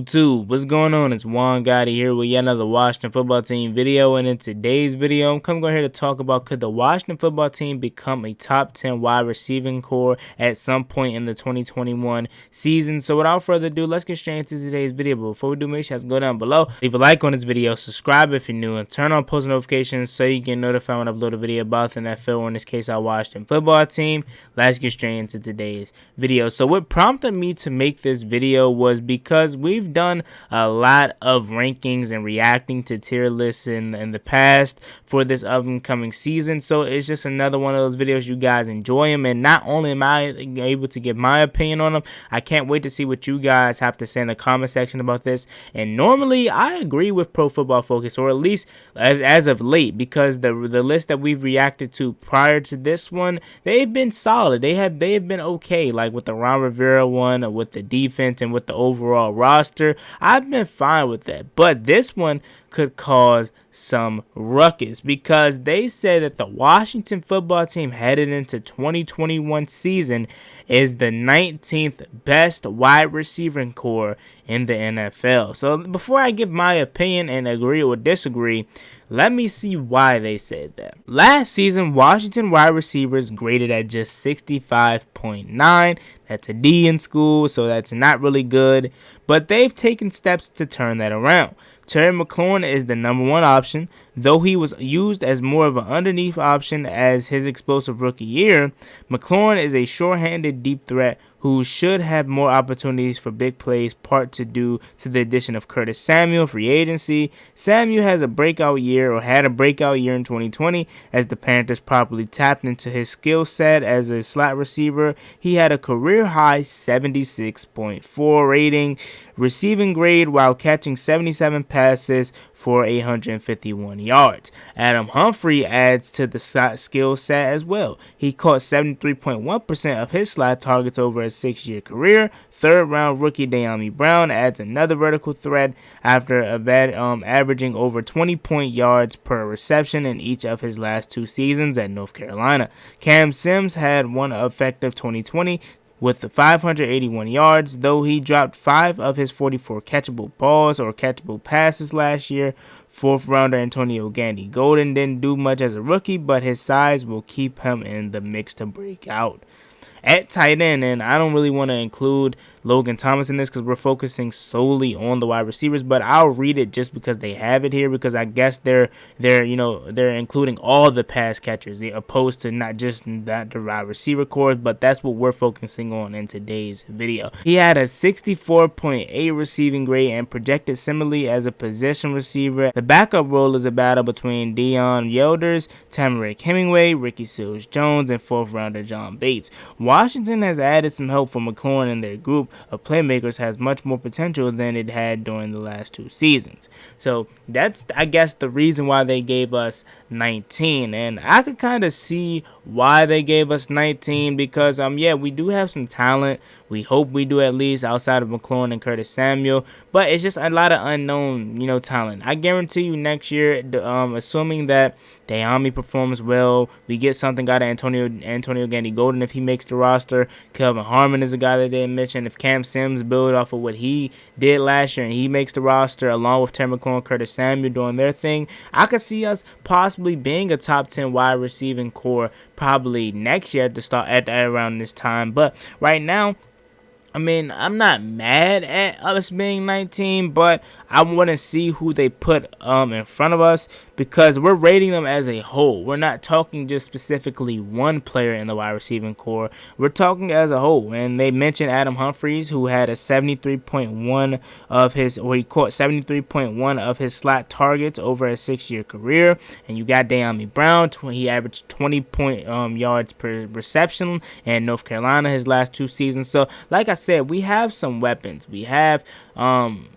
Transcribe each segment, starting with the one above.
YouTube, what's going on? It's Juan Gotti here with yet another Washington football team video, and in today's video I'm coming here to talk about, could the Washington football team become a top 10 wide receiving core at some point in the 2021 season. So without further ado, let's get straight into today's video. But before we do, make sure you guys go down below, leave a like on this video, subscribe if you're new, and turn on post notifications so you get notified when I upload a video about the NFL, or in this case our Washington football team. Let's get straight into today's video. So what prompted me to make this video was because we've done a lot of rankings and reacting to tier lists in the past for this upcoming season. So it's just another one of those videos you guys enjoy them, and not only am I able to give my opinion on them, I can't wait to see what you guys have to say in the comment section about this. And normally I agree with Pro Football Focus, or at least as of late, because the list that we've reacted to prior to this one, they've been solid. They have been okay, like with the Ron Rivera one, with the defense and with the overall roster. I've been fine with that, but this one could cause some ruckus because they said that the Washington football team headed into 2021 season is the 19th best wide receiving core in the NFL. So before I give my opinion and agree or disagree, let me see why they said that. Last season, Washington wide receivers graded at just 65.9. That's a D in school, so that's not really good. But they've taken steps to turn that around. Terry McLaurin is the #1 option, though he was used as more of an underneath option as his explosive rookie year. McLaurin is a sure-handed deep threat who should have more opportunities for big plays, part to due to the addition of Curtis Samuel free agency. Samuel has a breakout year, or had a breakout year in 2020, as the Panthers properly tapped into his skill set as a slot receiver. He had a career-high 76.4 rating, receiving grade, while catching 77 passes for 151 yards. Adam Humphrey adds to the slot skill set as well. He caught 73.1% of his slot targets over a 6-year career. Third-round rookie Dyami Brown adds another vertical threat after averaging over 20 yards per reception in each of his last 2 seasons at North Carolina. Cam Sims had one effective 2020 with 581 yards, though he dropped 5 of his 44 catchable balls or catchable passes last year. Fourth-rounder Antonio Gandy Golden didn't do much as a rookie, but his size will keep him in the mix to break out. At tight end, and I don't really want to include Logan Thomas in this because we're focusing solely on the wide receivers, but I'll read it just because they have it here, because I guess they're including all the pass catchers, opposed to not just that the wide receiver cores, but that's what we're focusing on in today's video. He had a 64.8 receiving grade and projected similarly as a possession receiver. The backup role is a battle between Deion Yelders, Tamarick Hemingway, Ricky Seals-Jones, and fourth-rounder John Bates. Washington has added some help for McLaurin, and their group of playmakers has much more potential than it had during the last 2 seasons. So that's, I guess, the reason why they gave us 19, and I could kind of see why they gave us 19, because yeah, we do have some talent. We hope we do, at least outside of McLaurin and Curtis Samuel, but it's just a lot of unknown, talent. I guarantee you next year, assuming that Dyami performs well, we get something out of Antonio Gandy Golden if he makes the roster. Kelvin Harmon is a guy that they mentioned. If Cam Sims build off of what he did last year and he makes the roster, along with Terry McLaurin, Curtis Samuel doing their thing, I could see us possibly being a top 10 wide receiving core probably next year to start at around this time. But right now, I mean, I'm not mad at us being 19, but I want to see who they put in front of us, because we're rating them as a whole. We're not talking just specifically one player in the wide receiving core. We're talking as a whole. And they mentioned Adam Humphries, who had a 73.1 of his, or he caught 73.1 of his slot targets over a 6-year career. And you got Dyami Brown, he averaged 20 yards per reception in North Carolina his last 2 seasons. So, like I said, we have some weapons. We have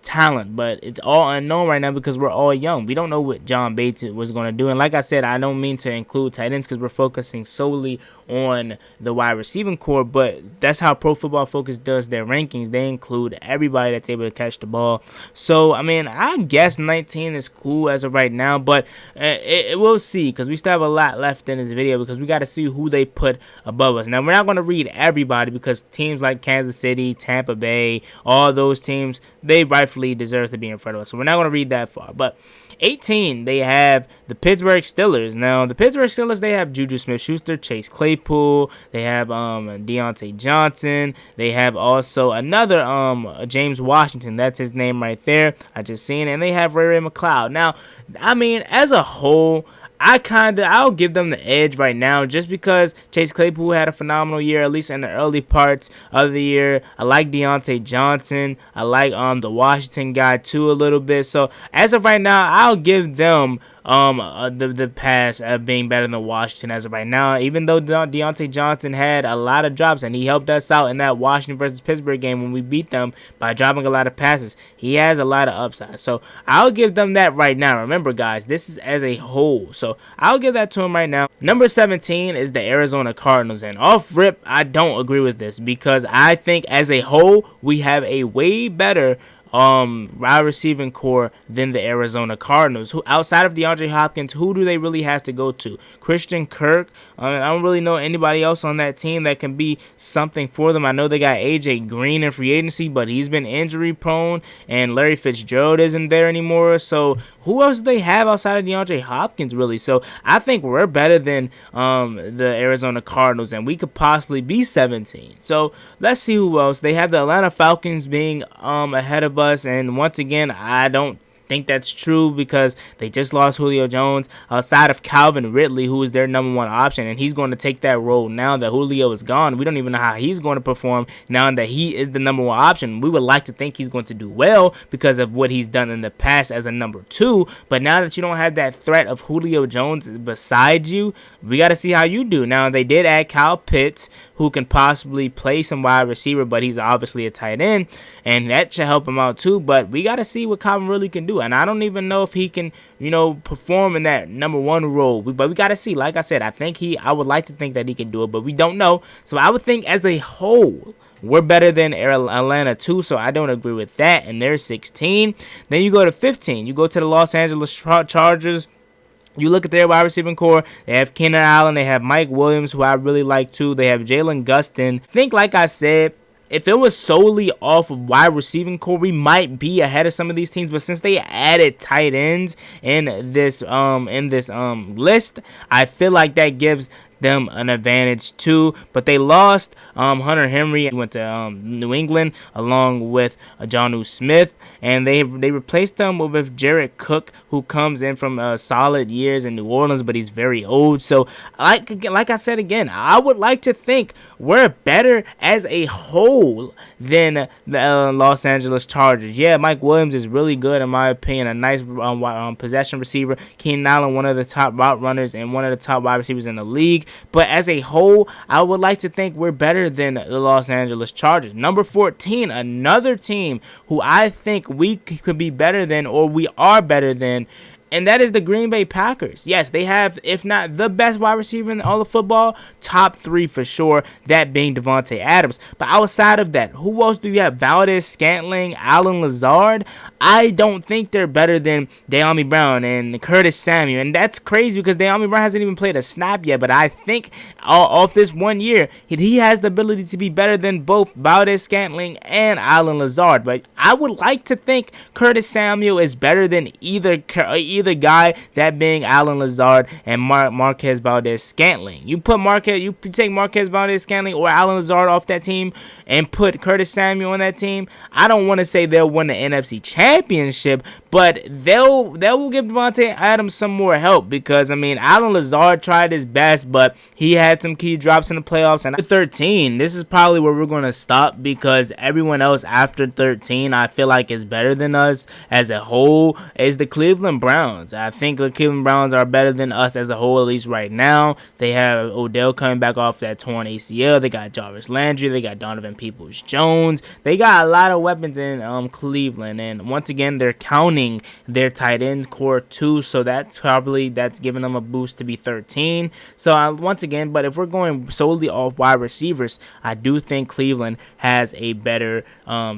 talent, but it's all unknown right now because we're all young. We don't know what John Bates was going to do. And like I said, I don't mean to include tight ends because we're focusing solely on the wide receiving core, but that's how Pro Football Focus does their rankings. They include everybody that's able to catch the ball. So, I mean, I guess 19 is cool as of right now, but we'll see, because we still have a lot left in this video, because we got to see who they put above us. Now, we're not going to read everybody because teams like Kansas City City, Tampa Bay, all those teams, they rightfully deserve to be in front of us. So we're not going to read that far. But 18, they have the Pittsburgh Steelers. Now, the Pittsburgh Steelers, they have Juju Smith-Schuster, Chase Claypool. They have Deontay Johnson. They have also another James Washington. That's his name right there. I just seen it. And they have Ray McCloud. Now, I mean, as a whole, I'll give them the edge right now just because Chase Claypool had a phenomenal year, at least in the early parts of the year. I like Deontay Johnson. I like the Washington guy too a little bit. So as of right now, I'll give them the pass of being better than Washington as of right now, even though Deontay Johnson had a lot of drops and he helped us out in that Washington versus Pittsburgh game when we beat them by dropping a lot of passes. He has a lot of upside, so I'll give them that right now. Remember, guys, this is as a whole, so I'll give that to him right now. Number 17 is the Arizona Cardinals, and off rip, I don't agree with this because I think as a whole we have a way better wide receiving core than the Arizona Cardinals. Who outside of DeAndre Hopkins, who do they really have to go to? Christian Kirk. I don't really know anybody else on that team that can be something for them. I know they got AJ Green in free agency, but he's been injury prone, and Larry Fitzgerald isn't there anymore. So who else do they have outside of DeAndre Hopkins, really? So I think we're better than the Arizona Cardinals, and we could possibly be 17. So let's see who else. They have the Atlanta Falcons being ahead of us. And once again, I don't think that's true because they just lost Julio Jones outside of Calvin Ridley, who is their number one option, and he's going to take that role now that Julio is gone. We don't even know how he's going to perform now that he is the number one option. We would like to think he's going to do well because of what he's done in the past as a number two, but now that you don't have that threat of Julio Jones beside you, we got to see how you do. Now, they did add Kyle Pitts, who can possibly play some wide receiver, but he's obviously a tight end, and that should help him out too, but we got to see what Calvin really can do. And I don't even know if he can, perform in that number one role. But we got to see. Like I said, I would like to think that he can do it, but we don't know. So I would think as a whole, we're better than Atlanta too, so I don't agree with that. And they're 16. Then you go to 15. You go to the Los Angeles Chargers. You look at their wide receiving core, they have Keenan Allen, they have Mike Williams, who I really like too. They have Jalen Gustin. Think, like I said, if it was solely off of wide receiving core, we might be ahead of some of these teams. But since they added tight ends in this list, I feel like that gives them an advantage too. But they lost Hunter Henry. He went to New England along with Jonnu Smith, and they replaced them with Jared Cook, who comes in from solid years in New Orleans, but he's very old. So like I said again, I would like to think we're better as a whole than the Los Angeles Chargers. Yeah, Mike Williams is really good in my opinion, a nice possession receiver. Keenan Allen, one of the top route runners and one of the top wide receivers in the league. But as a whole, I would like to think we're better than the Los Angeles Chargers. Number 14, another team who I think we could be better than, or we are better than, and that is the Green Bay Packers. Yes, they have, if not the best wide receiver in all of football, top three for sure, that being Devontae Adams. But outside of that, who else do you have? Valdez-Scantling, Allen Lazard? I don't think they're better than De'Ami Brown and Curtis Samuel. And that's crazy because De'Ami Brown hasn't even played a snap yet. But I think off this 1 year, he has the ability to be better than both Valdez-Scantling and Allen Lazard. But I would like to think Curtis Samuel is better than either guy, that being Allen Lazard and Marquez Valdez-Scantling. You take Marquez Valdez-Scantling or Allen Lazard off that team and put Curtis Samuel on that team. I don't want to say they'll win the NFC Championship, but they'll give Devontae Adams some more help because, Allen Lazard tried his best, but he had some key drops in the playoffs. And 13, this is probably where we're going to stop because everyone else after 13 I feel like is better than us as a whole is the Cleveland Browns. I think the Cleveland Browns are better than us as a whole, at least right now. They have Odell coming back off that torn ACL. They got Jarvis Landry. They got Donovan Peoples-Jones. They got a lot of weapons in Cleveland. And once again, they're counting improving their tight end core too, so that's giving them a boost to be 13. So once again, but if we're going solely off wide receivers, I do think Cleveland has a better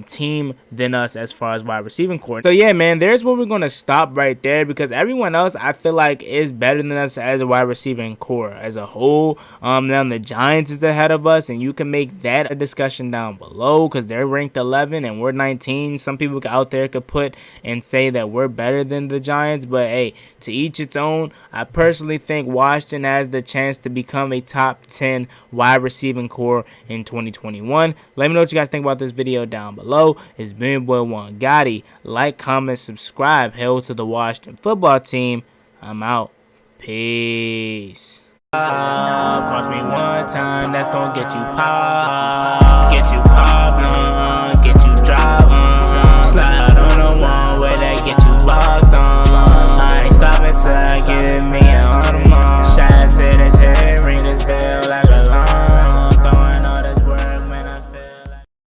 team than us as far as wide receiving core. So yeah, man, there's where we're gonna stop right there, because everyone else I feel like is better than us as a wide receiving core as a whole. Now the Giants is ahead of us, and you can make that a discussion down below because they're ranked 11 and we're 19. Some people out there could put and say that we're better than the Giants, but hey, to each its own. I personally think Washington has the chance to become a top 10 wide receiving core in 2021. Let me know what you guys think about this video down below. It's been your boy Juan Gotti. Like, comment, subscribe. Hail to the Washington football team. I'm out. Peace. Cost me one time, that's gonna get you pop. Get you pop, get